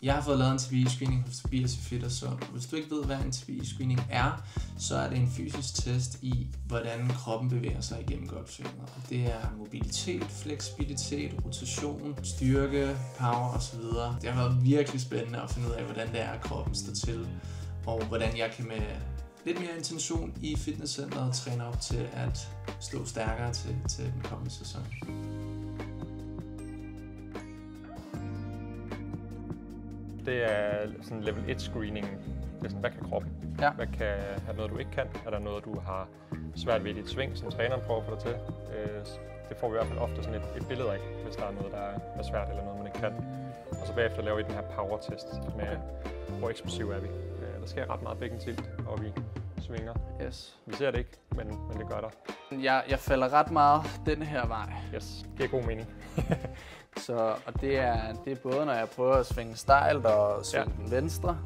Jeg har fået lavet en TBI-screening hos Tobias i Fedt og Sund. Hvis du ikke ved, hvad en TBI-screening er, så er det en fysisk test i, hvordan kroppen bevæger sig igennem golfsvinget. Det er mobilitet, fleksibilitet, rotation, styrke, power osv. Det har været virkelig spændende at finde ud af, hvordan det er, at kroppen står til, og hvordan jeg kan med lidt mere intention i fitnesscenteret træne op til at stå stærkere til den kommende sæson. Det er sådan level 1 screening. Det er sådan, hvad kan kroppen? Ja. Hvad kan, er der noget, du ikke kan? Er der noget, du har svært ved i dit sving, som træneren prøver at få dig til? Det får vi i hvert fald ofte sådan et billede af, hvis der er noget, der er svært eller noget, man ikke kan. Og så bagefter laver vi den her power-test med, hvor eksplosiv er vi. Der sker ret meget bækkentilt, og vi svinger. Yes. Vi ser det ikke, men det gør der. Jeg falder ret meget den her vej. Yes, det giver god mening. Og det er både, når jeg prøver at svinge stejlt og svinge den venstre.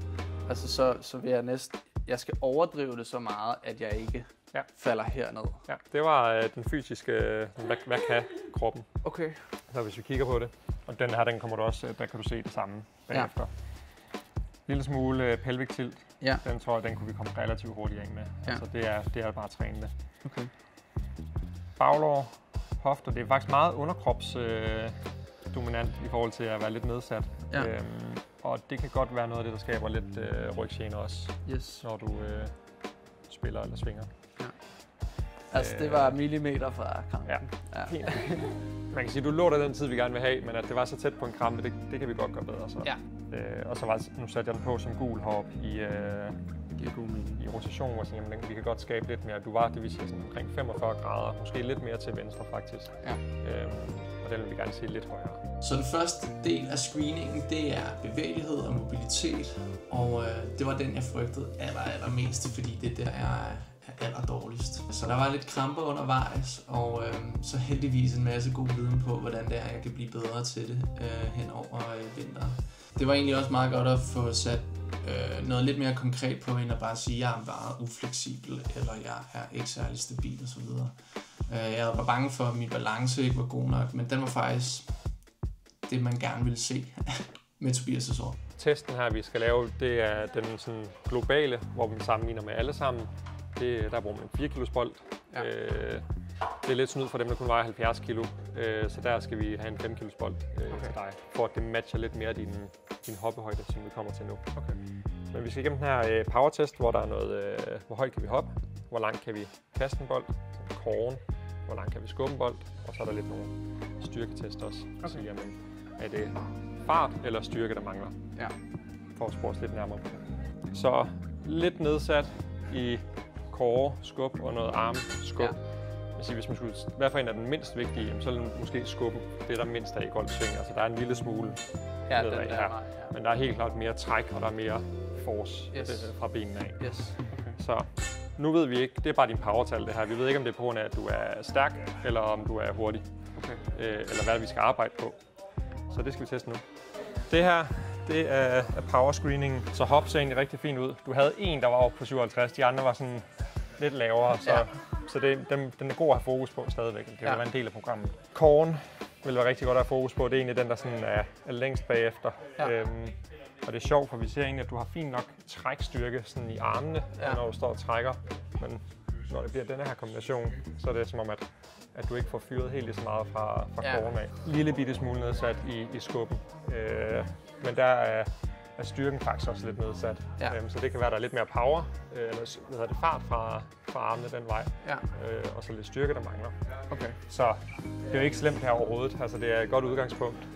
Altså så vil jeg skal overdrive det så meget, at jeg ikke falder herned. Ja, det var den fysiske, hvad kan kroppen? Okay. Så hvis vi kigger på det, og den her, den kommer du også, der kan du se det samme bagefter. Lille smule pelvic tilt. Ja. Den tror jeg, den kunne vi komme relativt hurtigt af med. Ja. Altså det er bare at træne det. Okay. Baglår, hofter, det er faktisk meget underkrops dominant i forhold til at være lidt nedsat. Ja. Og det kan godt være noget af det, der skaber lidt ryggener også, når du spiller eller svinger. Ja. Altså det var millimeter fra krampen. Ja. Man kan sige, at du lå der den tid, vi gerne vil have, men at det var så tæt på en krampe, det kan vi godt gøre bedre. Så. Ja. Og så nu satte jeg den på som gul heroppe i rotation, hvor vi kan godt skabe lidt mere. Du var, det vil sige, sådan omkring 45 grader, måske lidt mere til venstre faktisk. Ja. Og den vil vi gerne se lidt højere. Så den første del af screeningen, det er bevægelighed og mobilitet, og det var den, jeg frygtede allermest, fordi det der er allerdårligst. Så der var lidt kramper undervejs, og så heldigvis en masse god viden på, hvordan det er, jeg kan blive bedre til det hen over vinteren. Det var egentlig også meget godt at få sat noget lidt mere konkret på, end at bare sige, at jeg er meget ufleksibel, eller jeg er ikke særlig stabil osv. Jeg var bange for, at min balance ikke var god nok, men den var faktisk det, man gerne ville se med Tobias' år. Testen her, vi skal lave, det er den sådan globale, hvor vi sammenligner med alle sammen. Der bruger man en 4 kilos bold. Ja. Det er lidt snyd for dem, der kun vejer 70 kilo. Så der skal vi have en 5 kilos bold til dig, for at det matcher lidt mere din hoppehøjde, som vi kommer til nu. Okay. Men vi skal igennem den her power-test, hvor der er noget, hvor højt kan vi hoppe, hvor langt kan vi kaste en bold, kåren, hvor langt kan vi skubbe en bold, og så er der lidt nogle styrketest også. Okay. Så jamen, er det fart eller styrke, der mangler? Ja. For at spore lidt nærmere på det. Så lidt nedsat i core, skub og noget armskub. Ja. Hvis man skulle være for en af den mindst vigtige, så er det måske skubben. Det er der mindst af i golfsving. Altså der er en lille smule nedad her. Men der er helt klart mere træk, og der er mere force fra benene af. Yes. Okay. Så nu ved vi ikke, det er bare din powertal det her. Vi ved ikke, om det er på grund af, at du er stærk, eller om du er hurtig. Okay. Eller hvad vi skal arbejde på. Så det skal vi teste nu. Det her, det er power screening, så hop ser egentlig rigtig fint ud. Du havde en, der var oppe på 57, de andre var sådan lidt lavere, så den er god at have fokus på stadigvæk. Det kan være en del af programmet. Corn vil være rigtig godt at have fokus på. Det er egentlig den, der sådan er længst bagefter. Ja. Og det er sjovt, for vi ser egentlig, at du har fint nok trækstyrke sådan i armene, når du står og trækker. Men når det bliver den her kombination, så er det som om, at du ikke får fyret helt lige så meget fra corn af. Lille bitte smule nedsat i skubben. Men der er styrken faktisk også lidt nedsat. Ja. Så det kan være, der er lidt mere power, eller fart fra armene den vej. Ja. Og så lidt styrke, der mangler. Okay. Så det er jo ikke slemt her overhovedet. Altså, det er et godt udgangspunkt.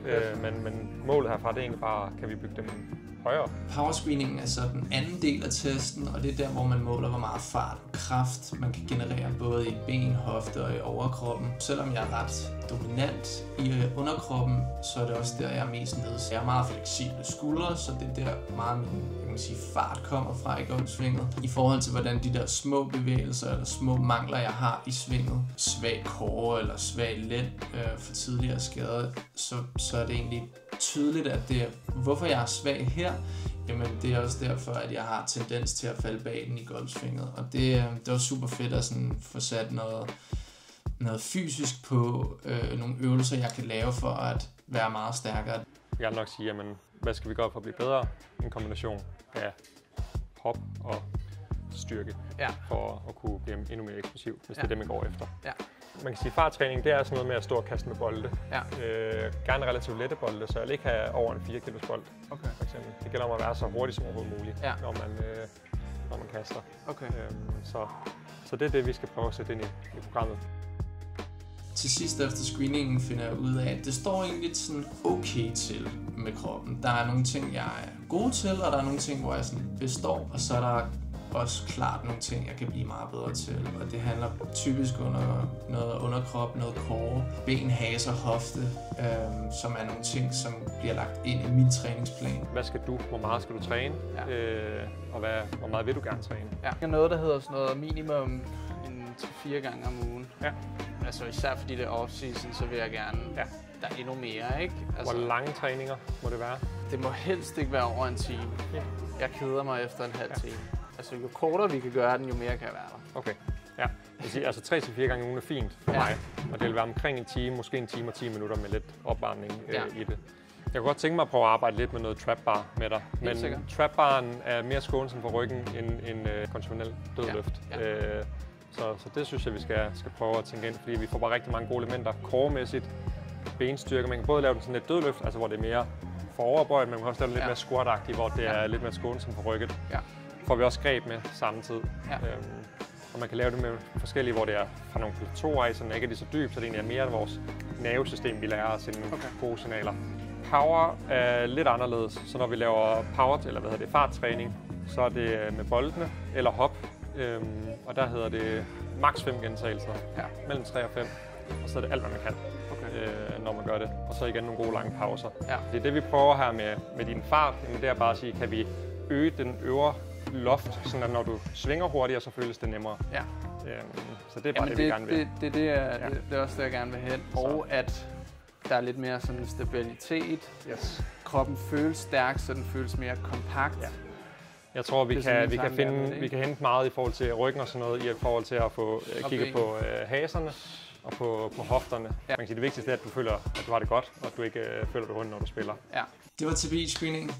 Men målet herfra, det er egentlig bare, kan vi bygge dem højere. Powerscreeningen er så den anden del af testen, og det er der, hvor man måler, hvor meget fart og kraft man kan generere både i ben, hofte og i overkroppen. Selvom jeg er ret dominant i underkroppen, så er det også der, jeg er mest nede. Jeg er meget fleksible skuldre, så det er der meget min fart kommer fra i golfsvinget. I forhold til, hvordan de der små bevægelser eller små mangler, jeg har i svinget, svag core eller svag lænd for tidligere skader, så er det egentlig tydeligt, at det er, hvorfor jeg er svag her, jamen det er også derfor, at jeg har tendens til at falde bag den i golfsvinget. Og det var super fedt at sådan få sat noget fysisk på nogle øvelser, jeg kan lave for at være meget stærkere. Jeg vil nok sige, at hvad skal vi gøre for at blive bedre? En kombination af hop og styrke, for at kunne blive endnu mere eksplosiv, hvis det er det, man går efter. Ja. Man kan sige, at farttræning, det er sådan noget med at stå og kaste med bolde. Ja. Gerne relativt lette bolde, så jeg vil ikke have over en 4 kilos bold, for eksempel. Det gælder om at være så hurtig som overhovedet muligt, når man kaster. Okay. Så det er det, vi skal prøve at sætte ind i programmet. Til sidst efter screeningen finder jeg ud af, at det står egentlig sådan okay til med kroppen. Der er nogle ting, jeg er god til, og der er nogle ting, hvor jeg sådan består, og så er der også klart nogle ting, jeg kan blive meget bedre til. Og det handler typisk under noget underkrop, noget core, ben, hase og hofte, som er nogle ting, som bliver lagt ind i min træningsplan. Hvad skal du? Hvor meget skal du træne? Og hvor meget vil du gerne træne? Der er noget, der hedder sådan noget minimum 3-4 gange om ugen. Ja. Altså især fordi det er off-season, så vil jeg gerne, der er endnu mere, ikke? Altså, hvor lange træninger må det være? Det må helst ikke være over en time. Ja. Jeg keder mig efter en halv time. Altså jo kortere vi kan gøre den, jo mere kan jeg være der. Okay. Ja. Altså 3-4 gange om ugen er fint for mig. Og det vil være omkring en time, måske en time og 10 minutter med lidt opvarmning i det. Jeg kunne godt tænke mig at prøve at arbejde lidt med noget trap bar med dig. Men trap baren er mere skånsom for ryggen end konventionel dødløft. Ja. Så det synes jeg, vi skal prøve at tænke ind, fordi vi får bare rigtig mange gode elementer. Core-mæssigt, benstyrke. Man kan både lave den sådan lidt dødløft, altså hvor det er mere foroverbøjet, men man kan også lave den lidt mere squat-agtigt, hvor det er lidt mere skånsom for rygget. Ja. Får vi også greb med samme tid. Ja. Og man kan lave det med forskellige, hvor det er fra nogle plateauer, så den ikke er lige så dyb, så det egentlig er mere af vores nervesystem, vi lærer at sende gode signaler. Power er lidt anderledes, så når vi laver farttræning, så er det med boldene eller hop. Og der hedder det maks 5 gentagelser, mellem 3 og 5, og så er det alt, hvad man kan, når man gør det. Og så igen nogle gode lange pauser. Ja. Det er det, vi prøver her med din fart, det er bare at sige, kan vi øge den øvre loft, sådan at når du svinger hurtigere, så føles det nemmere. Ja. Så det er bare det, vi gerne vil. Det er også det, jeg gerne vil hen. Og at der er lidt mere sådan stabilitet. Yes. Kroppen føles stærk, så den føles mere kompakt. Ja. Jeg tror, vi kan hente meget i forhold til ryggen og sådan noget, i forhold til at få kigget på haserne og på hofterne. Ja. Man kan sige, det vigtigste er, at du føler, at du har det godt, og at du ikke føler dig rundt, når du spiller. Ja. Det var TBI-screening.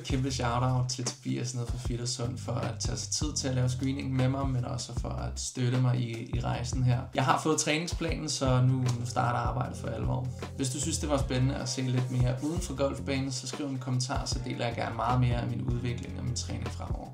Kæmpe shout-out til Tobias nede fra Fit & Sund for at tage sig tid til at lave screening med mig, men også for at støtte mig i rejsen her. Jeg har fået træningsplanen, så nu starter arbejdet for alvor. Hvis du synes, det var spændende at se lidt mere uden for golfbanen, så skriv en kommentar, så deler jeg gerne meget mere af min udvikling og min træning fremover.